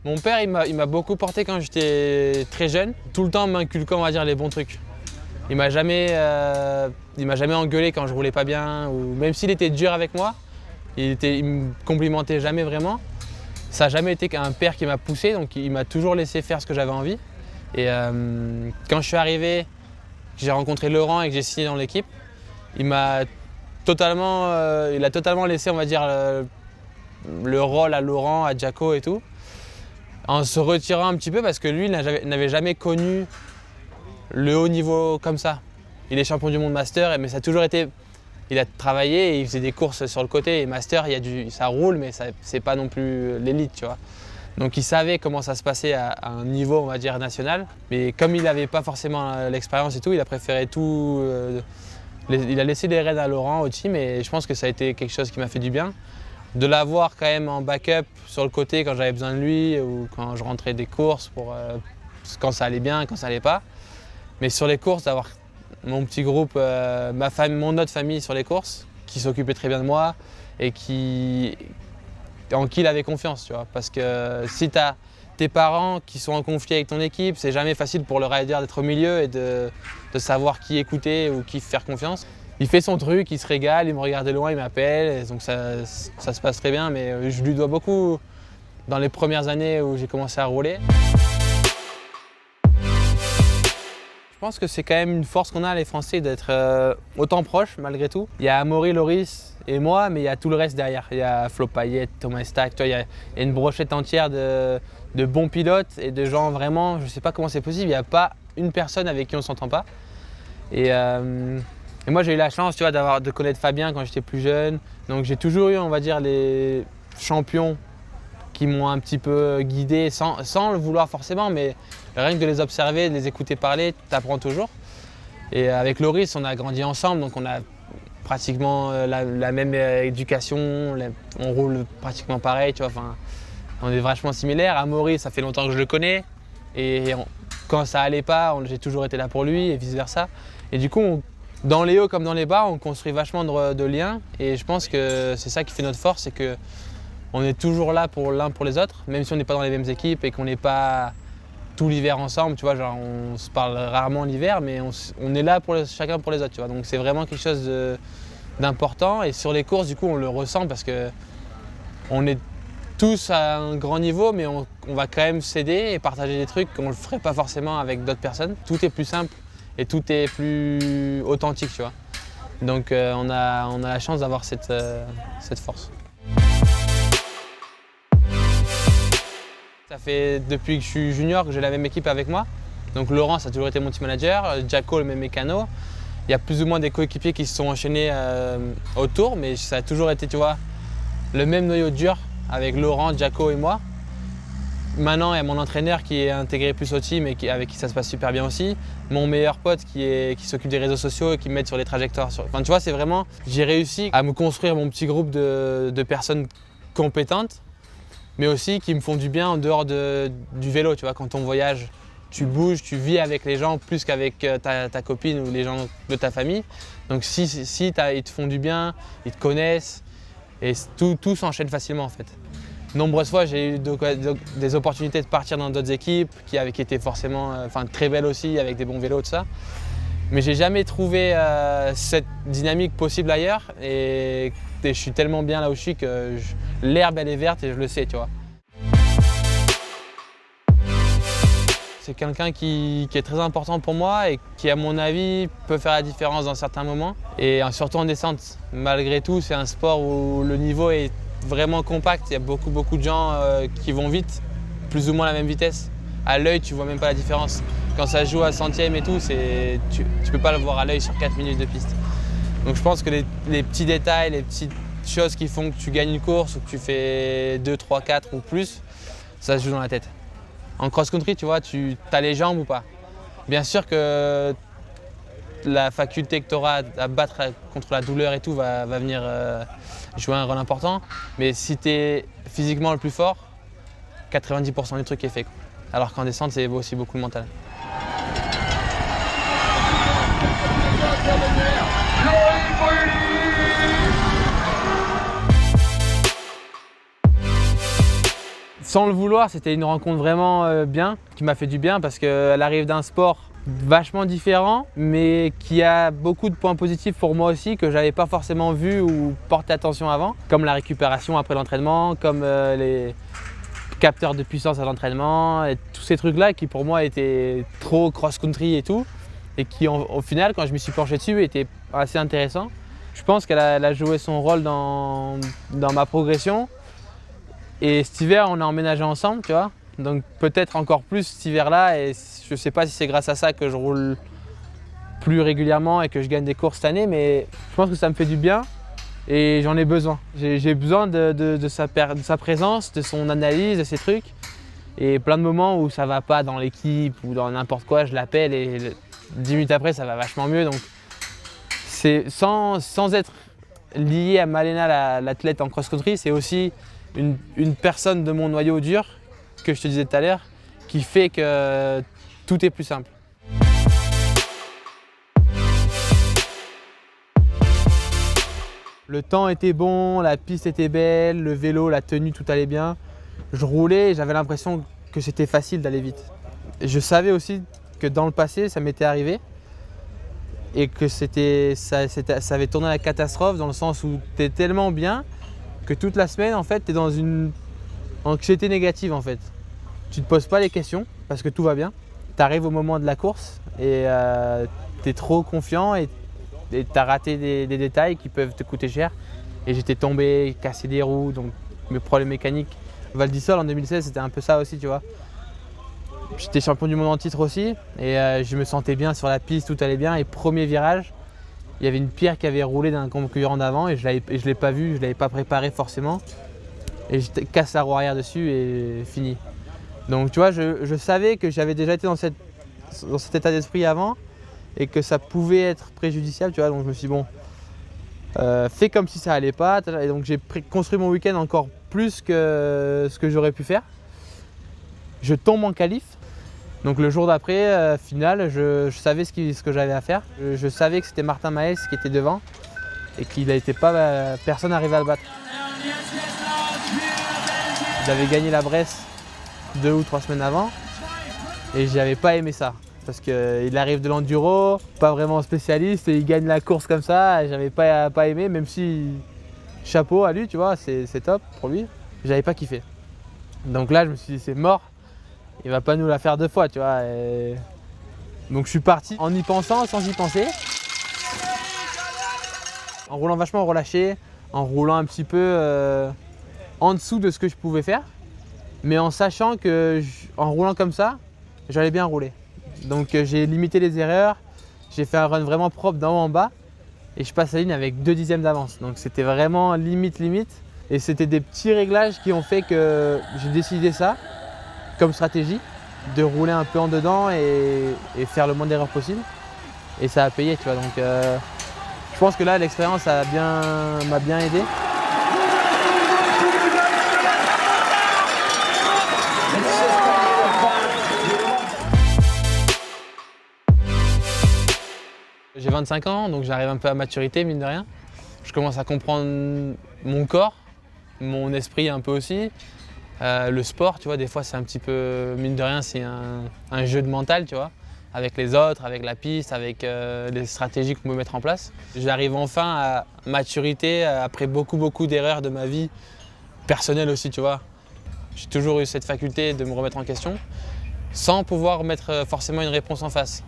Mon père, il m'a beaucoup porté quand j'étais très jeune, tout le temps m'inculquant, on va dire, les bons trucs. Il m'a jamais engueulé quand je roulais pas bien, ou même s'il était dur avec moi, il me complimentait jamais vraiment. Ça n'a jamais été qu'un père qui m'a poussé, donc il m'a toujours laissé faire ce que j'avais envie. Et quand je suis arrivé, que j'ai rencontré Laurent et que j'ai signé dans l'équipe, il a totalement laissé, on va dire, le rôle à Laurent, à Jacko et tout, en se retirant un petit peu parce que lui, il n'avait jamais connu le haut niveau comme ça. Il est champion du monde master, mais ça a toujours été... Il a travaillé et il faisait des courses sur le côté. Et master, ça roule, mais c'est pas non plus l'élite, tu vois. Donc il savait comment ça se passait à un niveau, on va dire, national. Mais comme il n'avait pas forcément l'expérience et tout, il a préféré tout... il a laissé les rênes à Laurent, au team, et je pense que ça a été quelque chose qui m'a fait du bien. De l'avoir quand même en backup sur le côté quand j'avais besoin de lui ou quand je rentrais des courses, quand ça allait bien, quand ça allait pas. Mais sur les courses, d'avoir mon petit groupe, mon autre famille sur les courses, qui s'occupait très bien de moi et en qui il avait confiance, tu vois. Parce que si tu as tes parents qui sont en conflit avec ton équipe, c'est jamais facile pour le rider d'être au milieu et de savoir qui écouter ou qui faire confiance. Il fait son truc, il se régale, il me regarde de loin, il m'appelle, donc ça se passe très bien, mais je lui dois beaucoup dans les premières années où j'ai commencé à rouler. Je pense que c'est quand même une force qu'on a les Français d'être autant proches malgré tout. Il y a Amaury, Loris et moi, mais il y a tout le reste derrière. Il y a Flo Payet, Thomas Stack, il y a une brochette entière de bons pilotes et de gens vraiment, je ne sais pas comment c'est possible, il n'y a pas une personne avec qui on ne s'entend pas. Et moi j'ai eu la chance, tu vois, de connaître Fabien quand j'étais plus jeune. Donc j'ai toujours eu, on va dire, les champions qui m'ont un petit peu guidé sans le vouloir forcément, mais rien que de les observer, de les écouter parler, tu apprends toujours. Et avec Loris, on a grandi ensemble, donc on a pratiquement la même éducation, on roule pratiquement pareil, tu vois, enfin, on est vachement similaires. Amaury, ça fait longtemps que je le connais, et quand ça allait pas, j'ai toujours été là pour lui, et vice versa. Et du coup, dans les hauts comme dans les bas, on construit vachement de liens, et je pense que c'est ça qui fait notre force, c'est que on est toujours là pour l'un pour les autres, même si on n'est pas dans les mêmes équipes et qu'on n'est pas tout l'hiver ensemble, tu vois, genre on se parle rarement l'hiver, mais on est là chacun pour les autres, tu vois. Donc c'est vraiment quelque chose d'important, et sur les courses, du coup, on le ressent parce que on est tous à un grand niveau, mais on va quand même s'aider et partager des trucs qu'on ne le ferait pas forcément avec d'autres personnes. Tout est plus simple et tout est plus authentique, tu vois. Donc on a la chance d'avoir cette force. Ça fait depuis que je suis junior que j'ai la même équipe avec moi. Donc Laurent, ça a toujours été mon team manager, Jacko, le même mécano. Il y a plus ou moins des coéquipiers qui se sont enchaînés autour, mais ça a toujours été, tu vois, le même noyau dur avec Laurent, Jacko et moi. Maintenant, il y a mon entraîneur qui est intégré plus au team et avec qui ça se passe super bien aussi. Mon meilleur pote qui s'occupe des réseaux sociaux et qui m'aide sur les trajectoires. Enfin, tu vois, c'est vraiment, j'ai réussi à me construire mon petit groupe de personnes compétentes, mais aussi qui me font du bien en dehors du vélo, tu vois. Quand on voyage, tu bouges, tu vis avec les gens plus qu'avec ta copine ou les gens de ta famille. Donc si ils te font du bien, ils te connaissent, et tout s'enchaîne facilement en fait. Nombreuses fois, j'ai eu des opportunités de partir dans d'autres équipes qui étaient forcément très belles aussi, avec des bons vélos, tout ça. Mais j'ai jamais trouvé cette dynamique possible ailleurs, et je suis tellement bien là où je suis que l'herbe elle est verte et je le sais, tu vois. C'est quelqu'un qui est très important pour moi et qui, à mon avis, peut faire la différence dans certains moments. Et surtout en descente. Malgré tout, c'est un sport où le niveau est vraiment compact. Il y a beaucoup de gens qui vont vite, plus ou moins à la même vitesse. À l'œil, tu vois même pas la différence. Quand ça joue à centième et tout, tu peux pas le voir à l'œil sur 4 minutes de piste. Donc je pense que les petits détails, les petites choses qui font que tu gagnes une course ou que tu fais 2, 3, 4 ou plus, ça se joue dans la tête. En cross-country, tu vois, tu as les jambes ou pas. Bien sûr que la faculté que tu auras à battre contre la douleur et tout va venir jouer un rôle important. Mais si tu es physiquement le plus fort, 90% du truc est fait. Alors qu'en descente, c'est aussi beaucoup le mental. sans le vouloir, c'était une rencontre vraiment bien, qui m'a fait du bien parce qu'elle arrive d'un sport vachement différent, mais qui a beaucoup de points positifs pour moi aussi que j'avais pas forcément vu ou porté attention avant, comme la récupération après l'entraînement, comme les capteurs de puissance à l'entraînement, et tous ces trucs-là qui pour moi étaient trop cross-country et tout, et qui au final, quand je me suis penché dessus, étaient assez intéressants. Je pense qu'elle a joué son rôle dans ma progression. Et cet hiver, on a emménagé ensemble, tu vois. Donc peut-être encore plus cet hiver-là. Et je ne sais pas si c'est grâce à ça que je roule plus régulièrement et que je gagne des courses cette année. Mais je pense que ça me fait du bien et j'en ai besoin. J'ai besoin de sa présence, de son analyse, de ses trucs. Et plein de moments où ça ne va pas dans l'équipe ou dans n'importe quoi, je l'appelle et 10 minutes après, ça va vachement mieux. Donc c'est sans être lié à Malena, l'athlète en cross-country, c'est aussi une personne de mon noyau dur, que je te disais tout à l'heure, qui fait que tout est plus simple. Le temps était bon, la piste était belle, le vélo, la tenue, tout allait bien. Je roulais et j'avais l'impression que c'était facile d'aller vite. Et je savais aussi que dans le passé, ça m'était arrivé et que ça avait tourné à la catastrophe dans le sens où tu es tellement bien que toute la semaine, en fait, tu es dans une anxiété négative, en fait. Tu ne te poses pas les questions parce que tout va bien. Tu arrives au moment de la course et tu es trop confiant et tu as raté des détails qui peuvent te coûter cher. Et j'étais tombé, cassé des roues, donc mes problèmes mécaniques. Val d'Isole en 2016, c'était un peu ça aussi, tu vois. J'étais champion du monde en titre aussi et je me sentais bien sur la piste, tout allait bien. Et premier virage, il y avait une pierre qui avait roulé d'un concurrent d'avant et je ne l'ai pas vu, je ne l'avais pas préparé forcément. Et je casse la roue arrière dessus et fini. Donc tu vois, je savais que j'avais déjà été dans cet état d'esprit avant et que ça pouvait être préjudiciable, tu vois. Donc je me suis dit bon, fais comme si ça allait pas. Et donc j'ai construit mon week-end encore plus que ce que j'aurais pu faire. Je tombe en qualif. Donc le jour d'après, finale, je savais ce que j'avais à faire. Je savais que c'était Martin Maes qui était devant et qu'il n'était pas, personne n'arrivait à le battre. J'avais gagné la Bresse 2 ou 3 semaines avant et j'avais pas aimé ça. Parce qu'il arrive de l'enduro, pas vraiment spécialiste et il gagne la course comme ça. J'avais pas aimé, même si chapeau à lui, tu vois, c'est top pour lui. J'avais pas kiffé. Donc là, je me suis dit c'est mort. Il va pas nous la faire 2 fois, tu vois. Et donc je suis parti en y pensant, sans y penser. En roulant vachement relâché, en roulant un petit peu en dessous de ce que je pouvais faire. Mais en sachant que en roulant comme ça, j'allais bien rouler. Donc j'ai limité les erreurs, j'ai fait un run vraiment propre d'en haut en bas. Et je passe la ligne avec 2 dixièmes d'avance. Donc c'était vraiment limite. Et c'était des petits réglages qui ont fait que j'ai décidé ça comme stratégie, de rouler un peu en dedans et faire le moins d'erreurs possible. Et ça a payé, tu vois. Donc je pense que là, l'expérience m'a bien aidé. J'ai 25 ans, donc j'arrive un peu à maturité, mine de rien. Je commence à comprendre mon corps, mon esprit un peu aussi. Le sport, tu vois, des fois c'est un petit peu, mine de rien, c'est un jeu de mental, tu vois, avec les autres, avec la piste, avec les stratégies qu'on peut mettre en place. J'arrive enfin à maturité après beaucoup d'erreurs de ma vie personnelle aussi, tu vois. J'ai toujours eu cette faculté de me remettre en question sans pouvoir mettre forcément une réponse en face.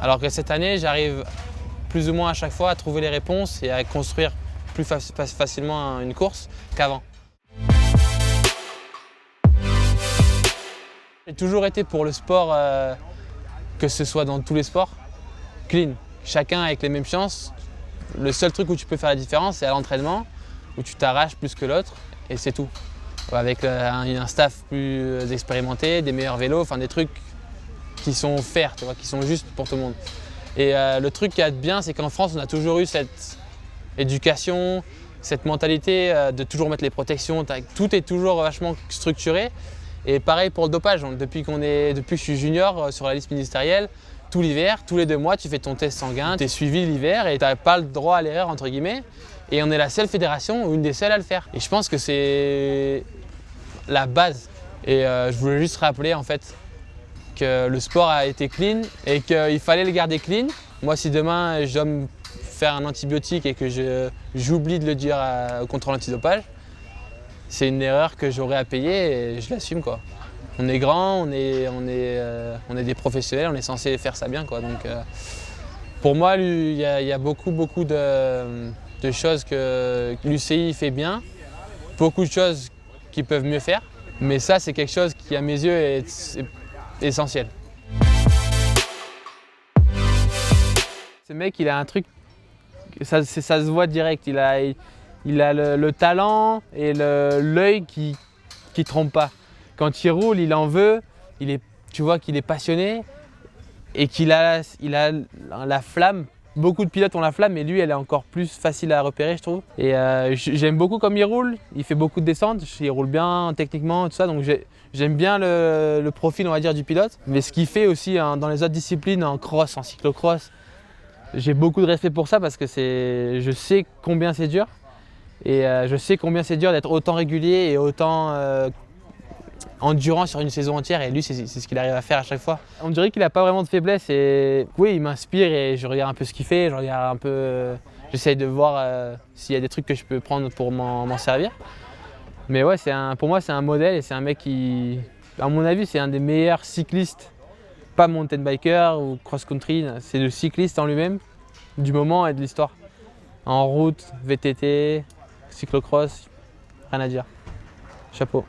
Alors que cette année, j'arrive plus ou moins à chaque fois à trouver les réponses et à construire plus facilement une course qu'avant. J'ai toujours été pour le sport, que ce soit dans tous les sports, clean. Chacun avec les mêmes chances. Le seul truc où tu peux faire la différence, c'est à l'entraînement, où tu t'arraches plus que l'autre, et c'est tout. Avec un staff plus expérimenté, des meilleurs vélos, enfin des trucs qui sont fair, tu vois, qui sont justes pour tout le monde. Et le truc qui est bien, c'est qu'en France, on a toujours eu cette éducation, cette mentalité de toujours mettre les protections. Tout est toujours vachement structuré. Et pareil pour le dopage. Depuis que je suis junior sur la liste ministérielle, tout l'hiver, tous les 2 mois, tu fais ton test sanguin, tu es suivi l'hiver et tu n'as pas le droit à l'erreur, entre guillemets. Et on est la seule fédération ou une des seules à le faire. Et je pense que c'est la base Et je voulais juste rappeler en fait que le sport a été clean et qu'il fallait le garder clean. Moi, si demain je dois me faire un antibiotique et que j'oublie de le dire au contrôle antidopage, c'est une erreur que j'aurai à payer et je l'assume, quoi. On est grand, on est des professionnels, on est censé faire ça bien, quoi. Donc, pour moi, il y a beaucoup de choses que l'UCI fait bien, beaucoup de choses qu'ils peuvent mieux faire, mais ça, c'est quelque chose qui, à mes yeux, est essentiel. Ce mec, il a un truc, ça se voit direct, il a le talent et l'œil qui ne trompe pas. Quand il roule, il en veut, tu vois qu'il est passionné et qu'il a la flamme. Beaucoup de pilotes ont la flamme, mais lui, elle est encore plus facile à repérer, je trouve. Et j'aime beaucoup comme il roule. Il fait beaucoup de descentes, il roule bien techniquement, tout ça. Donc j'aime bien le profil, on va dire, du pilote. Mais ce qu'il fait aussi dans les autres disciplines, en cross, en cyclocross, j'ai beaucoup de respect pour ça parce que je sais combien c'est dur. Et je sais combien c'est dur d'être autant régulier et autant endurant sur une saison entière, et lui c'est ce qu'il arrive à faire à chaque fois. On dirait qu'il n'a pas vraiment de faiblesse et oui, il m'inspire et je regarde un peu ce qu'il fait, je regarde un peu, j'essaye de voir s'il y a des trucs que je peux prendre pour m'en servir. Mais ouais, pour moi c'est un modèle et c'est un mec qui, à mon avis, c'est un des meilleurs cyclistes, pas mountain biker ou cross-country, c'est le cycliste en lui-même du moment et de l'histoire. En route, VTT, cyclocross, rien à dire. Chapeau.